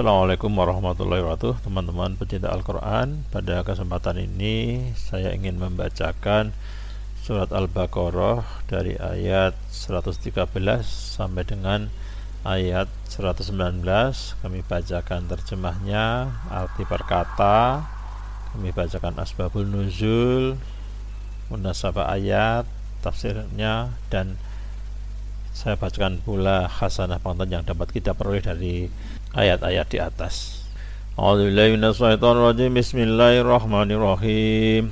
Assalamualaikum warahmatullahi wabarakatuh, teman-teman pecinta Al-Quran. Pada kesempatan ini saya ingin membacakan surat Al-Baqarah dari ayat 113 sampai dengan ayat 119. Kami bacakan terjemahnya, arti per kata, kami bacakan asbabul nuzul, munasabah ayat, tafsirnya, dan saya bacakan pula khasanah pengetahuan yang dapat kita peroleh dari ayat-ayat di atas. A'udzubillahi minasyaitonirrajim. Bismillahirrahmanirrahim.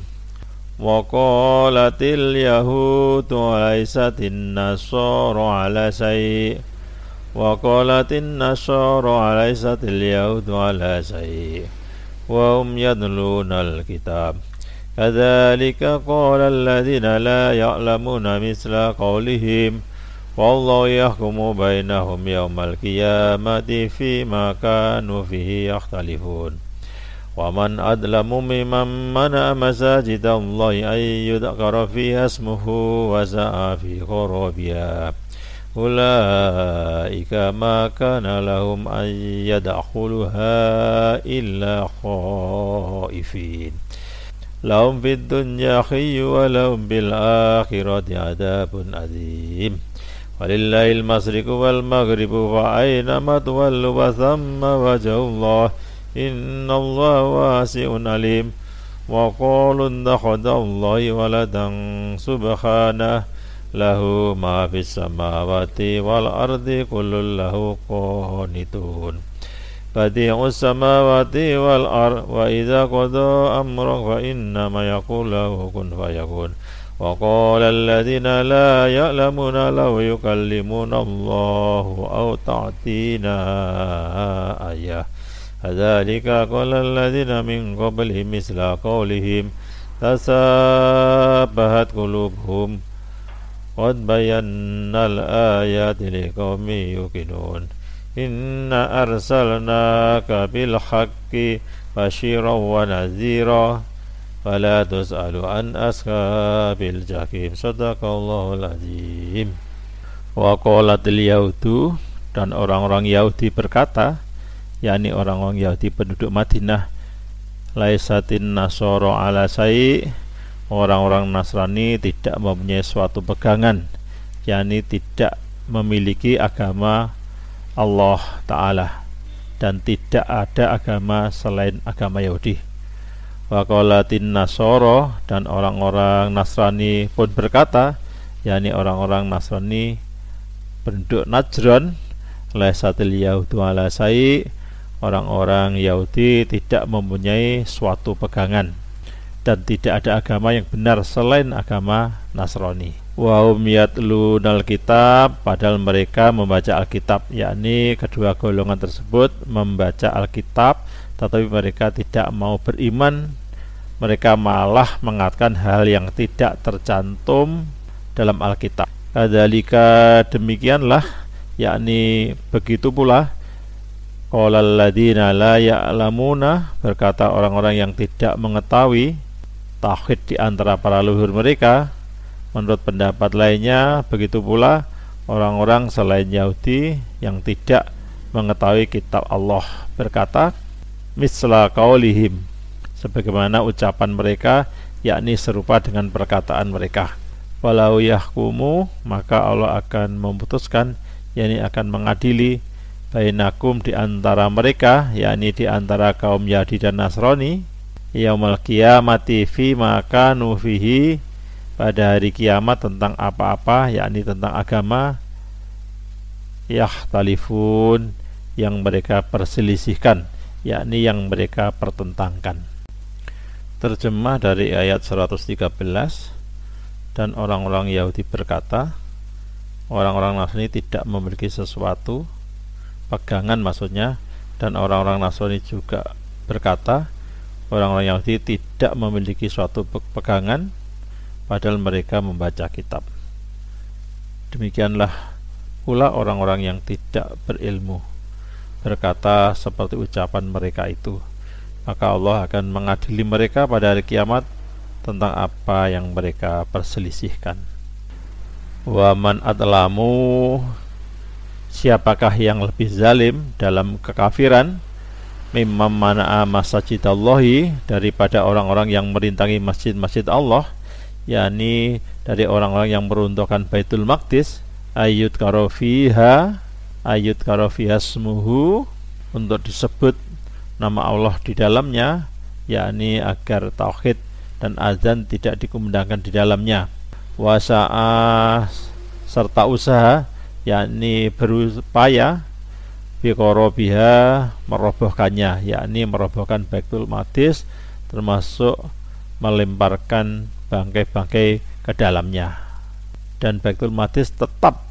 Wa qalatil yahudu laysatin nasara ala syai' wa qalatin nasara laysatil yahudu ala syai' wa hum yadlunal kitab kadzalika qala alladziina la ya'lamuna misla qawlihim wallahu yahkumu bainahum yawmal qiyamati fima kanu fihi yakhtalifun wa man adlamu mimman mana'a masajidallahi ay yudhkara fiha ismuhu wa sa'a fi kharabiha ulaika ma kana lahum ay yadkhuluha illa khaifin lahum fid dunya khiyyu wa lahum bil akhirati adabun adzim walillahil masyriqu wal maghribu fa aynama tuwallu fa thamma wajhullah innallaha wasi'un alim wa qalu ittakhadhallahi waladan subhanahu lahu ma fis samawati wal ardi kullun lahu qanitun badi'us samawati wal ard wa idza qada amran fa innama yaqulu lahu kun fayakun wa qala alladziina laa ya'lamuuna law yukallimuna Allahu aw ta'tina ayah kadzalika qala alladziina min qablihim misla qawlihim tasabbahat qulubuhum qad bayyana al-ayati liqaumin yuqinun inna arsalnaka bil haqqi basyiran wa nadhira wala tus'alu an ashabil jahim. Shadaqallahul azim. Wa qalatil yahudu, dan orang-orang Yahudi berkata, yakni orang-orang Yahudi penduduk Madinah, laisatin nasara ala syai', orang-orang Nasrani tidak mempunyai suatu pegangan, yakni tidak memiliki agama Allah Ta'ala, dan tidak ada agama selain agama Yahudi. Wa qalatin nasara, dan orang-orang Nasrani pun berkata, yakni orang-orang Nasrani penduduk Najran, laisatil yahudu ala syai', orang-orang Yahudi tidak mempunyai suatu pegangan dan tidak ada agama yang benar selain agama Nasrani. Wa hum yatlunal kitab, padahal mereka membaca Alkitab, yakni kedua golongan tersebut membaca Alkitab, tetapi mereka tidak mau beriman. Mereka malah mengatakan hal yang tidak tercantum dalam Alkitab. Kadzalika, demikianlah, yakni begitu pula, qala alladziina laa ya'lamuuna, berkata orang-orang yang tidak mengetahui tauhid di antara para leluhur mereka. Menurut pendapat lainnya, begitu pula orang-orang selain Yahudi yang tidak mengetahui kitab Allah berkata, misla qaulihim, sebagaimana ucapan mereka, yakni serupa dengan perkataan mereka. Walau yahkumu, maka Allah akan memutuskan, yakni akan mengadili, bainakum, di antara mereka, yakni di antara kaum Yahudi dan Nasrani, yaumul qiyamati fima kanu fihi, pada hari kiamat tentang apa-apa, yakni tentang agama, yakhtalifun, yang mereka perselisihkan, yakni yang mereka pertentangkan. Terjemah dari ayat 113. Dan orang-orang Yahudi berkata, orang-orang Nasrani tidak memiliki sesuatu pegangan, maksudnya, dan orang-orang Nasrani juga berkata, orang-orang Yahudi tidak memiliki suatu pegangan padahal mereka membaca kitab. Demikianlah pula orang-orang yang tidak berilmu berkata seperti ucapan mereka itu, maka Allah akan mengadili mereka pada hari kiamat tentang apa yang mereka perselisihkan. Wa man adlamu, siapakah yang lebih zalim dalam kekafiran mimman mana'a masajidallahi, daripada orang-orang yang merintangi masjid-masjid Allah, yakni dari orang-orang yang meruntuhkan Baitul Maqdis, ayut karofiha smuhu, untuk disebut nama Allah di dalamnya, yakni agar tauhid dan azan tidak dikumandangkan di dalamnya. Wasa'ah, serta usaha, yakni berupaya, biqorobiha, merobohkannya, yakni merobohkan Baitul Maqdis, termasuk melemparkan bangkai-bangkai ke dalamnya. Dan Baitul Maqdis tetap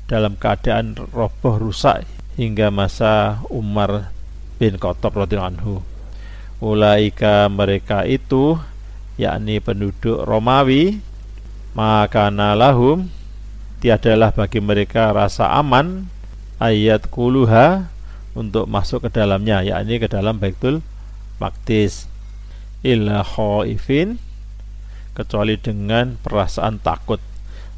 dalam keadaan roboh rusak hingga masa Umar bin Khattab radhiyallahu anhu. Ulaika, mereka itu, yakni penduduk Romawi, maka lahum, tiadalah bagi mereka rasa aman, ayat kuluha, untuk masuk ke dalamnya, yakni ke dalam Baitul Maqdis, illa khaifin, kecuali dengan perasaan takut,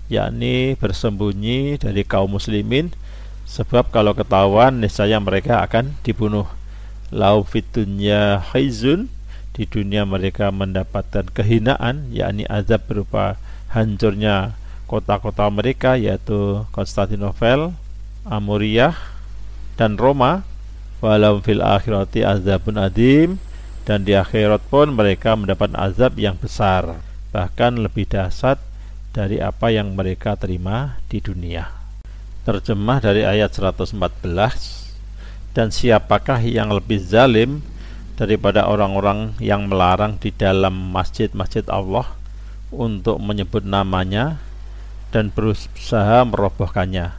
yakni bersembunyi dari kaum muslimin, sebab kalau ketahuan niscaya mereka akan dibunuh. Lau fid dunya khizun, di dunia mereka mendapatkan kehinaan, yakni azab berupa hancurnya kota-kota mereka, yaitu Konstantinopel, Amuriah, dan Roma. Walau fil akhirati azabun adim, dan di akhirat pun mereka mendapat azab yang besar, bahkan lebih dahsyat dari apa yang mereka terima di dunia. Terjemah dari ayat 114. Dan siapakah yang lebih zalim daripada orang-orang yang melarang di dalam masjid-masjid Allah untuk menyebut namanya dan berusaha merobohkannya.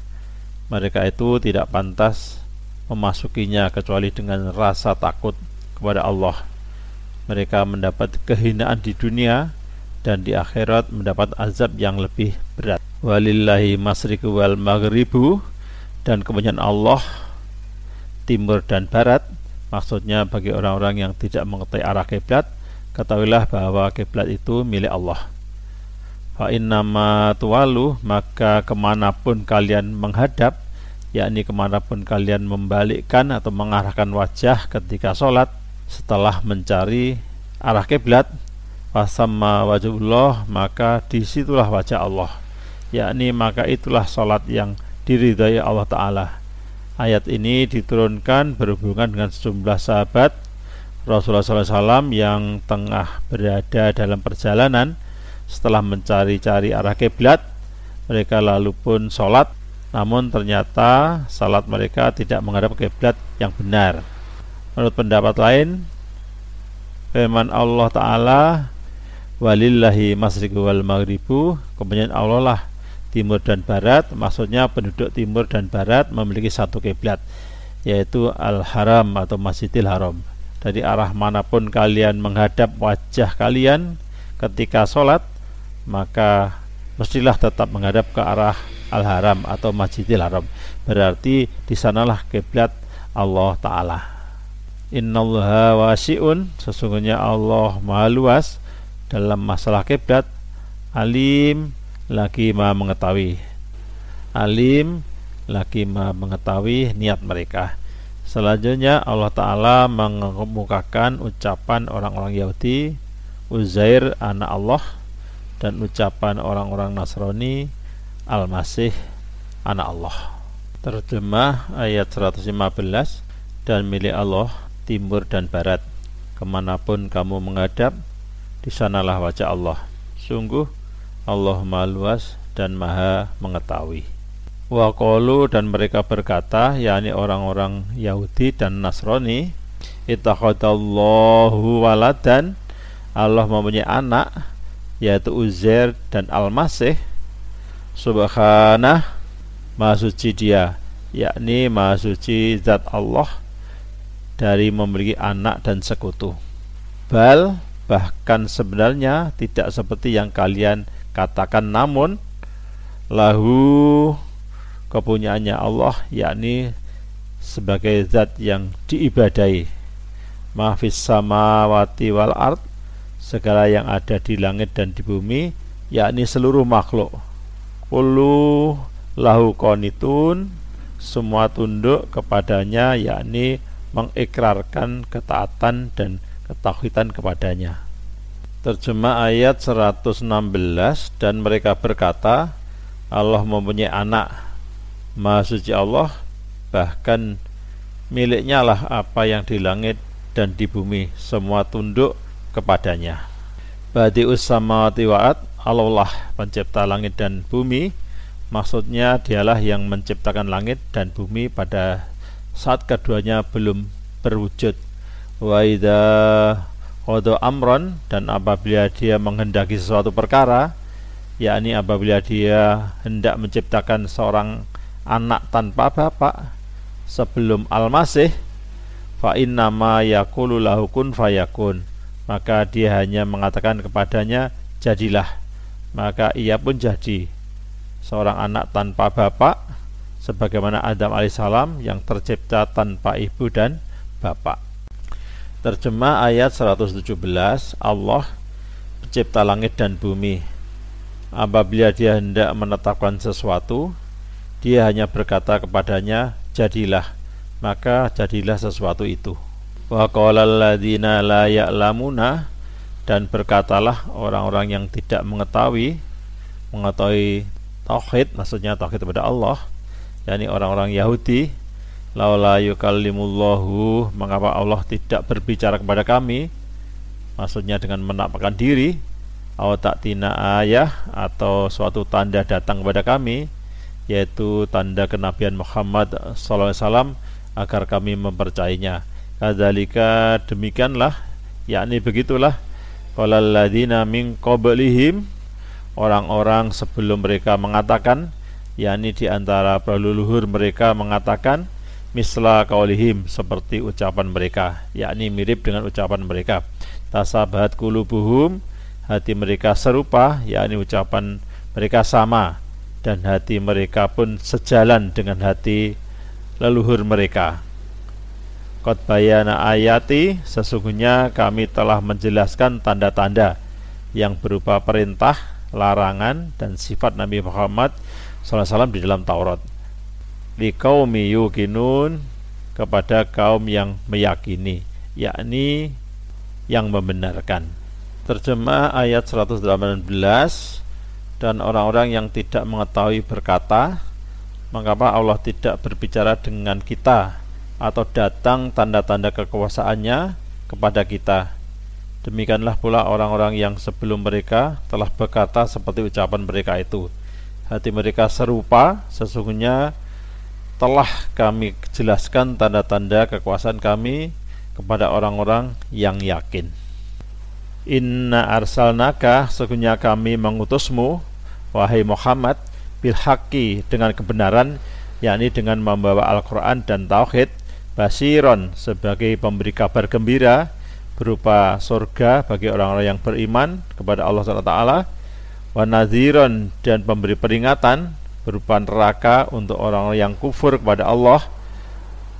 Mereka itu tidak pantas memasukinya kecuali dengan rasa takut kepada Allah. Mereka mendapat kehinaan di dunia dan di akhirat mendapat azab yang lebih berat. Walillahi masyriqu wal maghribu, dan kepunyaan Allah timur dan barat. Maksudnya bagi orang-orang yang tidak mengetahui arah kiblat, ketahuilah bahwa kiblat itu milik Allah. Fa innama tuwalu, maka kemanapun kalian menghadap, yakni kemanapun kalian membalikkan atau mengarahkan wajah ketika sholat setelah mencari arah kiblat, fasamma wajhullah, maka disitulah wajah Allah, yakni maka itulah sholat yang diridhai Allah Ta'ala. Ayat ini diturunkan berhubungan dengan sejumlah sahabat Rasulullah SAW yang tengah berada dalam perjalanan. Setelah mencari-cari arah kiblat, mereka lalu pun sholat, namun ternyata salat mereka tidak menghadap kiblat yang benar. Menurut pendapat lain, firman Allah Ta'ala, walillahi masyriqu wal maghribu, kepunyaan Allah lah timur dan barat, maksudnya penduduk timur dan barat memiliki satu kiblat, yaitu Al-Haram atau Masjidil Haram. Dari arah manapun kalian menghadap wajah kalian ketika sholat, maka mestilah tetap menghadap ke arah Al-Haram atau Masjidil Haram. Berarti di sanalah kiblat Allah Ta'ala. Innallaha wasi'un, sesungguhnya Allah maha luas dalam masalah kiblat. Alim, lagi maha mengetahui. Alim, lagi maha mengetahui niat mereka. Selanjutnya Allah Ta'ala mengemukakan ucapan orang-orang Yahudi, Uzair anak Allah, dan ucapan orang-orang Nasrani, Al-Masih anak Allah. Terjemah ayat 115. Dan milik Allah timur dan barat, kemanapun kamu menghadap, di sanalah wajah Allah. Sungguh Allah maha luas dan maha mengetahui. Wa qalu, dan mereka berkata, yakni orang-orang Yahudi dan Nasrani, ittakhadallahu waladan, Allah mempunyai anak, yaitu Uzair dan Al-Masih. Subhanah, maha suci dia, yakni maha suci zat Allah dari memiliki anak dan sekutu. Bal, bahkan sebenarnya tidak seperti yang kalian katakan, namun lahu, kepunyaannya Allah, yakni sebagai zat yang diibadai. Ma fis samawati wal ard, segala yang ada di langit dan di bumi, yakni seluruh makhluk. Kullu lahu qanitun, semua tunduk kepadanya, yakni mengikrarkan ketaatan dan ketauhidan kepadanya. Terjemah ayat 116, dan mereka berkata, Allah mempunyai anak. Maha suci Allah, bahkan miliknya lah apa yang di langit dan di bumi, semua tunduk kepadanya. Badi'us samawati wa'ad, Allah lah pencipta langit dan bumi. Maksudnya dialah yang menciptakan langit dan bumi pada saat keduanya belum berwujud. Wa idza qada amron, dan apabila dia menghendaki sesuatu perkara, yakni apabila dia hendak menciptakan seorang anak tanpa bapak sebelum Al-Masih, fa innama yaqulu lahu kun fayakun, maka dia hanya mengatakan kepadanya jadilah, maka ia pun jadi. Seorang anak tanpa bapak sebagaimana Adam alaihissalam yang tercipta tanpa ibu dan bapak. Terjemah ayat 117, Allah pencipta langit dan bumi. Apabila dia hendak menetapkan sesuatu, dia hanya berkata kepadanya jadilah, maka jadilah sesuatu itu. Wa qalal ladzina la ya'lamuna, dan berkatalah orang-orang yang tidak mengetahui tauhid, maksudnya tauhid kepada Allah, yakni orang-orang Yahudi, laula yukallimullahu, mengapa Allah tidak berbicara kepada kami, maksudnya dengan menampakkan diri, aw ta'tina ayah, atau suatu tanda datang kepada kami, yaitu tanda kenabian Muhammad SAW, agar kami mempercayainya. Kadzalika, demikianlah, yakni begitulah, qalal ladzina min qablihim, orang-orang sebelum mereka mengatakan, yakni di antara leluhur mereka mengatakan, misla qaulihim, seperti ucapan mereka, yakni mirip dengan ucapan mereka. Tasabahat qulubuhum, hati mereka serupa, yakni ucapan mereka sama, dan hati mereka pun sejalan dengan hati leluhur mereka. Qad bayana ayati, sesungguhnya kami telah menjelaskan tanda-tanda yang berupa perintah, larangan, dan sifat Nabi Muhammad SAW di dalam Taurat. Liqaumi yuqinun, kepada kaum yang meyakini, yakni yang membenarkan. Terjemah ayat 118, dan orang-orang yang tidak mengetahui berkata, mengapa Allah tidak berbicara dengan kita atau datang tanda-tanda kekuasaannya kepada kita. Demikianlah pula orang-orang yang sebelum mereka telah berkata seperti ucapan mereka itu. Hati mereka serupa, sesungguhnya telah kami jelaskan tanda-tanda kekuasaan kami kepada orang-orang yang yakin. Inna arsalnaka, sesungguhnya kami mengutusmu, wahai Muhammad, bil haqqi, dengan kebenaran, yakni dengan membawa Al-Quran dan Tauhid, basiron, sebagai pemberi kabar gembira berupa surga bagi orang-orang yang beriman kepada Allah SWT, wa nadhiron, dan pemberi peringatan berupa neraka untuk orang-orang yang kufur kepada Allah,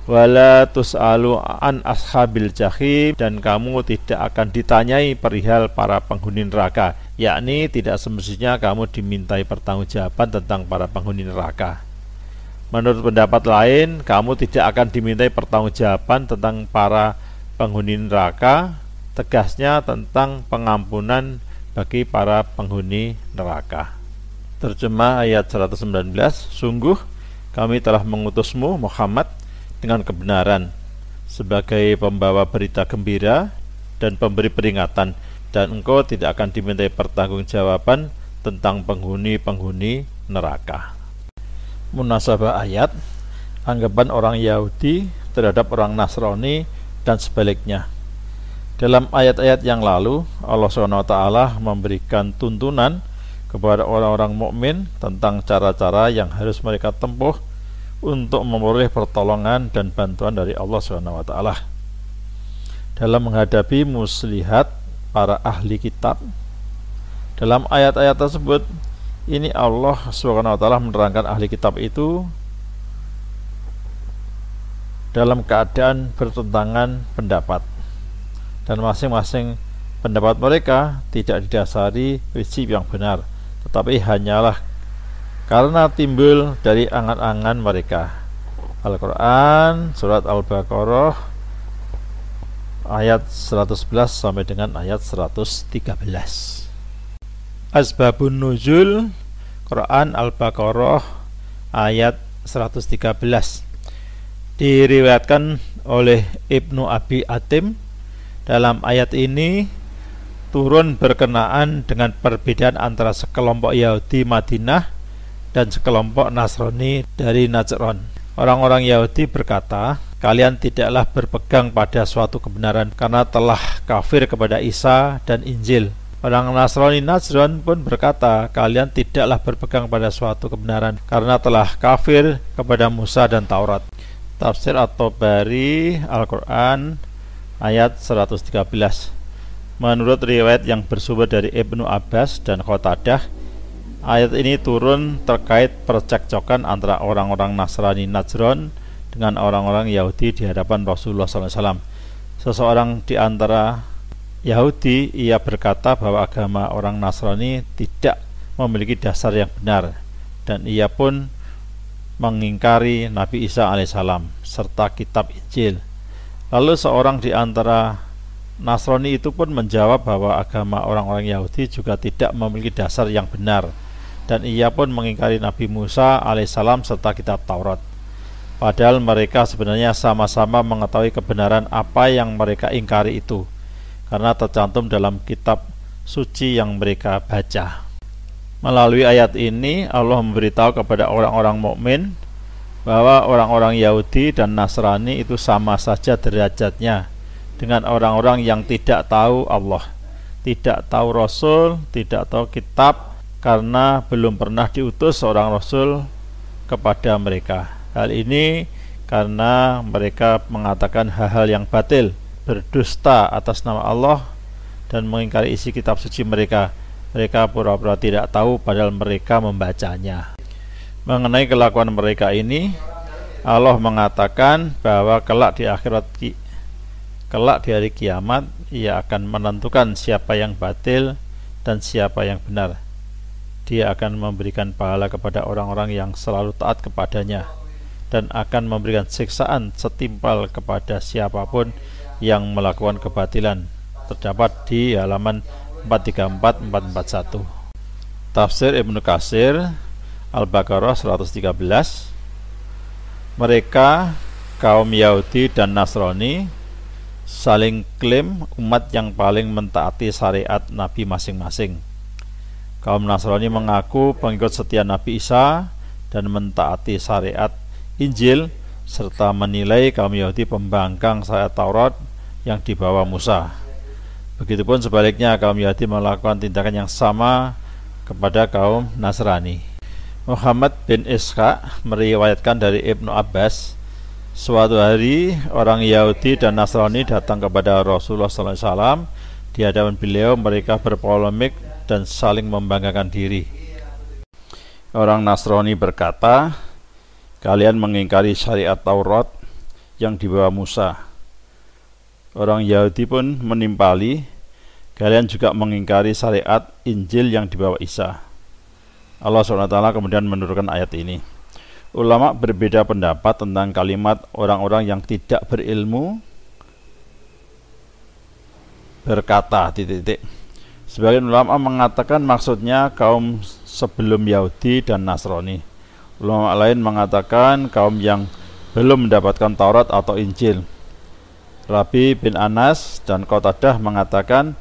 wala tus'alu an ashabil jahim, dan kamu tidak akan ditanyai perihal para penghuni neraka, yakni tidak semestinya kamu dimintai pertanggungjawaban tentang para penghuni neraka. Menurut pendapat lain, kamu tidak akan dimintai pertanggungjawaban tentang para penghuni neraka, tegasnya tentang pengampunan bagi para penghuni neraka. Terjemah ayat 119, sungguh kami telah mengutusmu Muhammad dengan kebenaran sebagai pembawa berita gembira dan pemberi peringatan, dan engkau tidak akan dimintai pertanggungjawaban tentang penghuni-penghuni neraka. Munasabah ayat, anggapan orang Yahudi terhadap orang Nasrani dan sebaliknya. Dalam ayat-ayat yang lalu, Allah SWT memberikan tuntunan kepada orang-orang mukmin tentang cara-cara yang harus mereka tempuh untuk memperoleh pertolongan dan bantuan dari Allah SWT dalam menghadapi muslihat para ahli kitab. Dalam ayat-ayat tersebut, ini Allah SWT menerangkan ahli kitab itu dalam keadaan bertentangan pendapat, dan masing-masing pendapat mereka tidak didasari prinsip yang benar, tetapi hanyalah karena timbul dari angan-angan mereka. Al-Quran Surat Al-Baqarah ayat 111 sampai dengan ayat 113. Asbabun nuzul Quran Al-Baqarah ayat 113. Diriwayatkan oleh Ibnu Abi Atim, dalam ayat ini turun berkenaan dengan perbedaan antara sekelompok Yahudi Madinah dan sekelompok Nasrani dari Najran. Orang-orang Yahudi berkata, kalian tidaklah berpegang pada suatu kebenaran karena telah kafir kepada Isa dan Injil. Orang Nasrani Najran pun berkata, kalian tidaklah berpegang pada suatu kebenaran karena telah kafir kepada Musa dan Taurat. Tafsir At-Tabari Al-Quran ayat 113. Menurut riwayat yang bersumber dari Ibnu Abbas dan Qatadah, ayat ini turun terkait percekcokan antara orang-orang Nasrani Najran dengan orang-orang Yahudi di hadapan Rasulullah SAW. Seseorang di antara Yahudi, ia berkata bahwa agama orang Nasrani tidak memiliki dasar yang benar, dan ia pun mengingkari Nabi Isa alaihissalam serta kitab Injil. Lalu seorang di antara Nasrani itu pun menjawab bahwa agama orang-orang Yahudi juga tidak memiliki dasar yang benar, dan ia pun mengingkari Nabi Musa alaihissalam serta kitab Taurat. Padahal mereka sebenarnya sama-sama mengetahui kebenaran apa yang mereka ingkari itu, karena tercantum dalam kitab suci yang mereka baca. Melalui ayat ini Allah memberitahu kepada orang-orang mukmin bahwa orang-orang Yahudi dan Nasrani itu sama saja derajatnya dengan orang-orang yang tidak tahu Allah, tidak tahu Rasul, tidak tahu kitab, karena belum pernah diutus seorang Rasul kepada mereka. Hal ini karena mereka mengatakan hal-hal yang batil, berdusta atas nama Allah, dan mengingkari isi kitab suci mereka. Mereka pura-pura tidak tahu padahal mereka membacanya. Mengenai kelakuan mereka ini, Allah mengatakan bahwa kelak di hari kiamat Ia akan menentukan siapa yang batil dan siapa yang benar. Dia akan memberikan pahala kepada orang-orang yang selalu taat kepadanya, dan akan memberikan siksaan setimpal kepada siapapun yang melakukan kebatilan. Terdapat di halaman 434-441. Tafsir Ibnu Katsir Al-Baqarah 113. Mereka, kaum Yahudi dan Nasrani, saling klaim umat yang paling mentaati syariat Nabi masing-masing. Kaum Nasrani mengaku pengikut setia Nabi Isa dan mentaati syariat Injil, serta menilai kaum Yahudi pembangkang syariat Taurat yang dibawa Musa. Begitupun sebaliknya, kaum Yahudi melakukan tindakan yang sama kepada kaum Nasrani. Muhammad bin Ishaq meriwayatkan dari Ibnu Abbas, suatu hari orang Yahudi dan Nasrani datang kepada Rasulullah SAW. Di hadapan beliau mereka berpolemik dan saling membanggakan diri. Orang Nasrani berkata, kalian mengingkari syariat Taurat yang dibawa Musa. Orang Yahudi pun menimpali, kalian juga mengingkari syariat Injil yang dibawa Isa. Allah SWT kemudian menurunkan ayat ini. Ulama berbeda pendapat tentang kalimat orang-orang yang tidak berilmu berkata ... Sebagian ulama mengatakan maksudnya kaum sebelum Yahudi dan Nasrani. Ulama lain mengatakan kaum yang belum mendapatkan Taurat atau Injil. Rabi bin Anas dan Qatadah mengatakan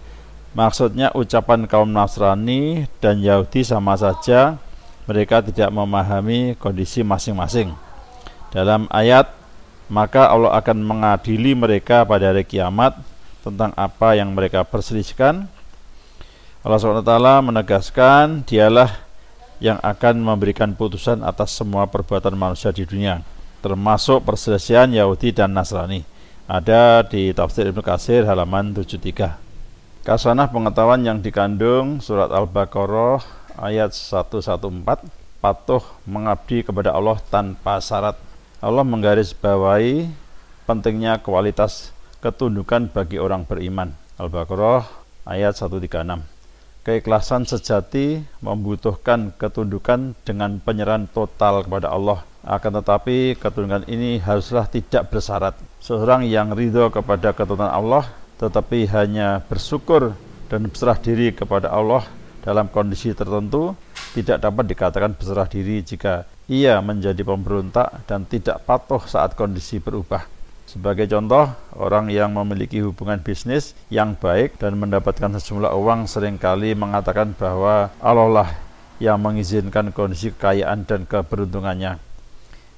maksudnya ucapan kaum Nasrani dan Yahudi sama saja, mereka tidak memahami kondisi masing-masing. Dalam ayat, maka Allah akan mengadili mereka pada hari kiamat tentang apa yang mereka perselisihkan. Allah SWT menegaskan dialah yang akan memberikan putusan atas semua perbuatan manusia di dunia, termasuk perselisihan Yahudi dan Nasrani. Ada di Tafsir Ibnu Katsir halaman 73. Kasanah pengetahuan yang dikandung surat Al-Baqarah ayat 114, patuh mengabdi kepada Allah tanpa syarat. Allah menggarisbawahi pentingnya kualitas ketundukan bagi orang beriman. Al-Baqarah ayat 136. Keikhlasan sejati membutuhkan ketundukan dengan penyerahan total kepada Allah. Akan tetapi ketundukan ini haruslah tidak bersyarat. Seorang yang ridho kepada ketentuan Allah tetapi hanya bersyukur dan berserah diri kepada Allah dalam kondisi tertentu tidak dapat dikatakan berserah diri jika ia menjadi pemberontak dan tidak patuh saat kondisi berubah. Sebagai contoh, orang yang memiliki hubungan bisnis yang baik dan mendapatkan sejumlah uang seringkali mengatakan bahwa Allah lah yang mengizinkan kondisi kekayaan dan keberuntungannya.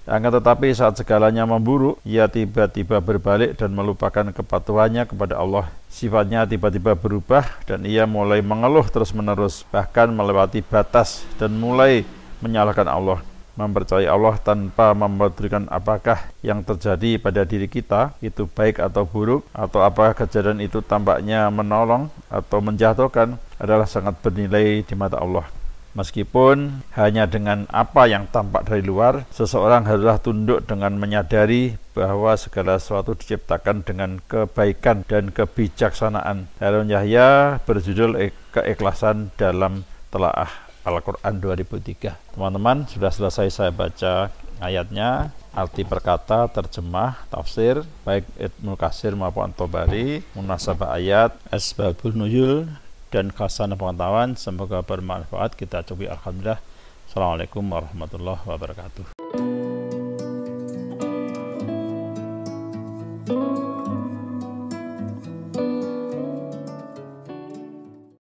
Akan tetapi saat segalanya memburuk, ia tiba-tiba berbalik dan melupakan kepatuhannya kepada Allah. Sifatnya tiba-tiba berubah dan ia mulai mengeluh terus-menerus, bahkan melewati batas dan mulai menyalahkan Allah. Mempercayai Allah tanpa mempedulikan apakah yang terjadi pada diri kita itu baik atau buruk, atau apakah kejadian itu tampaknya menolong atau menjatuhkan, adalah sangat bernilai di mata Allah. Meskipun hanya dengan apa yang tampak dari luar, seseorang haruslah tunduk dengan menyadari bahwa segala sesuatu diciptakan dengan kebaikan dan kebijaksanaan. Harun Yahya berjudul Keikhlasan dalam Telaah Al-Quran 2003. Teman-teman, sudah selesai saya baca ayatnya, arti perkata, terjemah, tafsir, baik Ibnu Katsir maupun Tabari, munasabah ayat, asbabun nuzul, dan khasanah pengetahuan. Semoga bermanfaat. Kita coba. Alhamdulillah. Assalamualaikum warahmatullahi wabarakatuh.